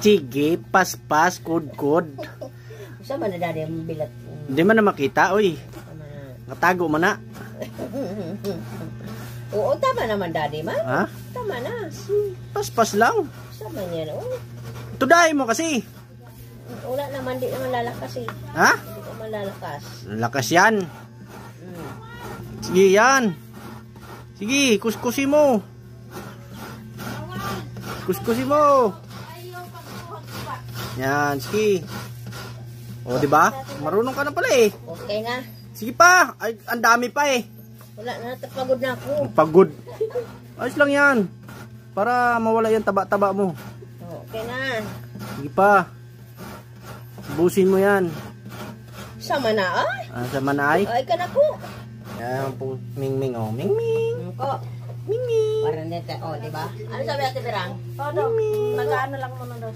Sige, paspas, kod-kod. Sama na dali ang bilat. Hindi man na makita, oy. Natago mo na. Oo, tama naman daddy man. Ha? Tama na. Paspas lang. Sama niya no. Tudahin mo kasi. Wala naman, di naman lalakas eh. Ha? Hindi naman lalakas. Lakas yan. Sige yan. Sige, kuskusi mo. Kuskusi mo. Yan, sige. O, di ba? Marunong ka na pala eh. Okay na. Sige pa. Ay, ang dami pa eh. Wala na, pagod na ako. Pagod. Ayos lang yan. Para mawala yung taba-taba mo. Okay na. Sige pa. Busin mo yan. Sama na ay. Sa manay. Ay ka na po. Yan po. Ming-ming oh. Ming-ming. Ko. Ming-ming. Parang nete. O, diba? Ano sabi Ate Berang? Todo. Mag-ano lang muna daw.